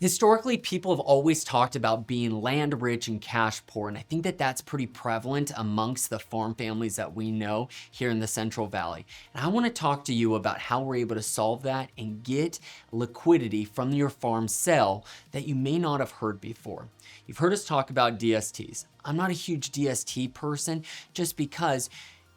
Historically, people have always talked about being land rich and cash poor, and I think that that's pretty prevalent amongst the farm families that we know here in the Central Valley. And I want to talk to you about how we're able to solve that and get liquidity from your farm sale that you may not have heard before. You've heard us talk about DSTs. I'm not a huge DST person just because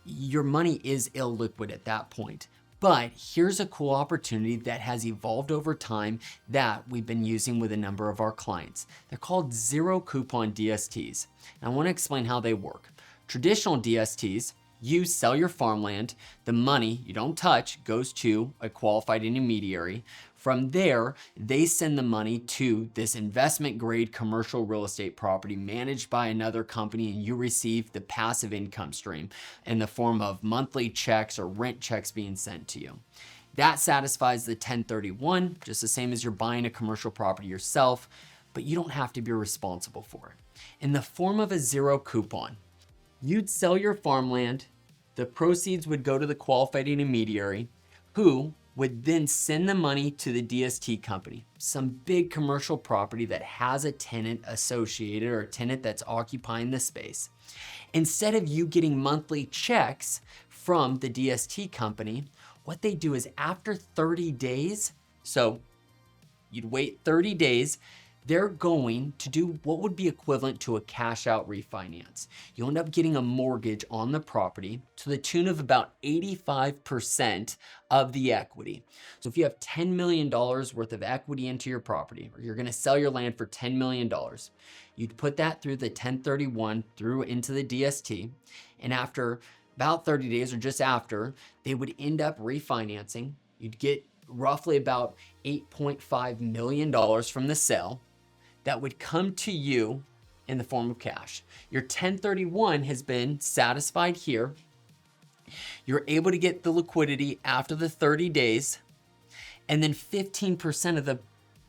your money is illiquid at that point. But here's a cool opportunity that has evolved over time that we've been using with a number of our clients. They're called zero coupon DSTs. And I want to explain how they work. Traditional DSTs, you sell your farmland, the money you don't touch goes to a qualified intermediary. From there, they send the money to this investment grade commercial real estate property managed by another company, and you receive the passive income stream in the form of monthly checks or rent checks being sent to you. That satisfies the 1031, just the same as you're buying a commercial property yourself, but you don't have to be responsible for it. In the form of a zero coupon, you'd sell your farmland, the proceeds would go to the qualified intermediary, who would then send the money to the DST company, some big commercial property that has a tenant associated or a tenant that's occupying the space. Instead of you getting monthly checks from the DST company, what they do is after 30 days, so you'd wait 30 days, they're going to do what would be equivalent to a cash-out refinance. You end up getting a mortgage on the property to the tune of about 85% of the equity. So if you have $10 million worth of equity into your property, or you're gonna sell your land for $10 million, you'd put that through the 1031 through into the DST, and after about 30 days or just after, they would end up refinancing. You'd get roughly about $8.5 million from the sale that would come to you in the form of cash. Your 1031 has been satisfied here. You're able to get the liquidity after the 30 days, and then 15% of the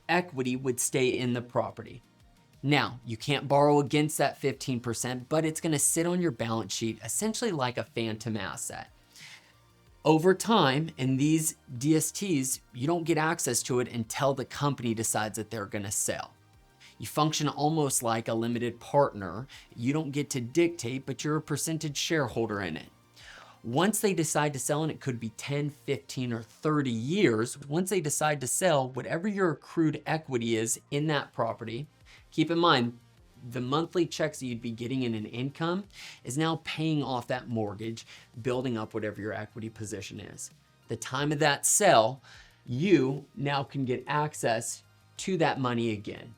equity would stay in the property. Now, you can't borrow against that 15%, but it's gonna sit on your balance sheet essentially like a phantom asset. Over time, in these DSTs, you don't get access to it until the company decides that they're gonna sell. You function almost like a limited partner. You don't get to dictate, but you're a percentage shareholder in it. Once they decide to sell, and it could be 10, 15, or 30 years, once they decide to sell, whatever your accrued equity is in that property, keep in mind, the monthly checks that you'd be getting in an income is now paying off that mortgage, building up whatever your equity position is. The time of that sale, you now can get access to that money again.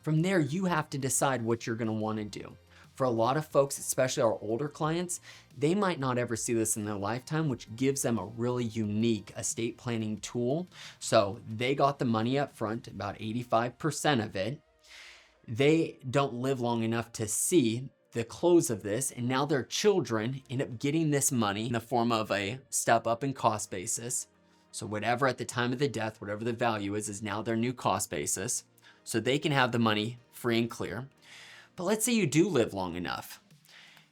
From there, you have to decide what you're gonna wanna do. For a lot of folks, especially our older clients, they might not ever see this in their lifetime, which gives them a really unique estate planning tool. So they got the money up front, about 85% of it. They don't live long enough to see the close of this, and now their children end up getting this money in the form of a step up in cost basis. So whatever at the time of the death, whatever the value is now their new cost basis. So they can have the money free and clear. But let's say you do live long enough.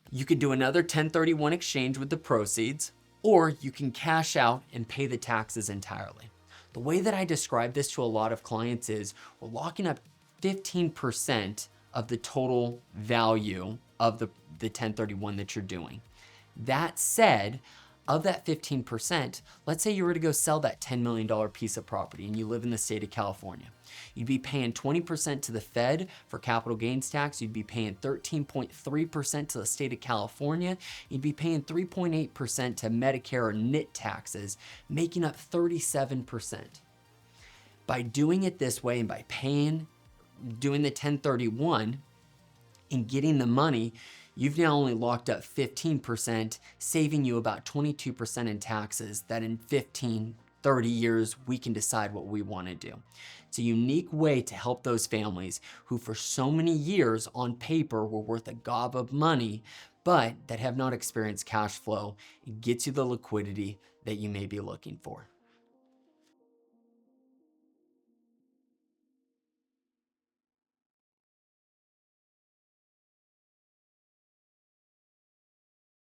You could do another 1031 exchange with the proceeds, or you can cash out and pay the taxes entirely. The way that I describe this to a lot of clients is we're locking up 15% of the total value of the 1031 that you're doing. That said, of that 15%, let's say you were to go sell that $10 million piece of property and you live in the state of California. You'd be paying 20% to the Fed for capital gains tax. You'd be paying 13.3% to the state of California. You'd be paying 3.8% to Medicare or NIT taxes, making up 37%. By doing it this way and by doing the 1031 and getting the money, you've now only locked up 15%, saving you about 22% in taxes that in 15, 30 years, we can decide what we want to do. It's a unique way to help those families who for so many years on paper were worth a gob of money, but that have not experienced cash flow. It gets you the liquidity that you may be looking for.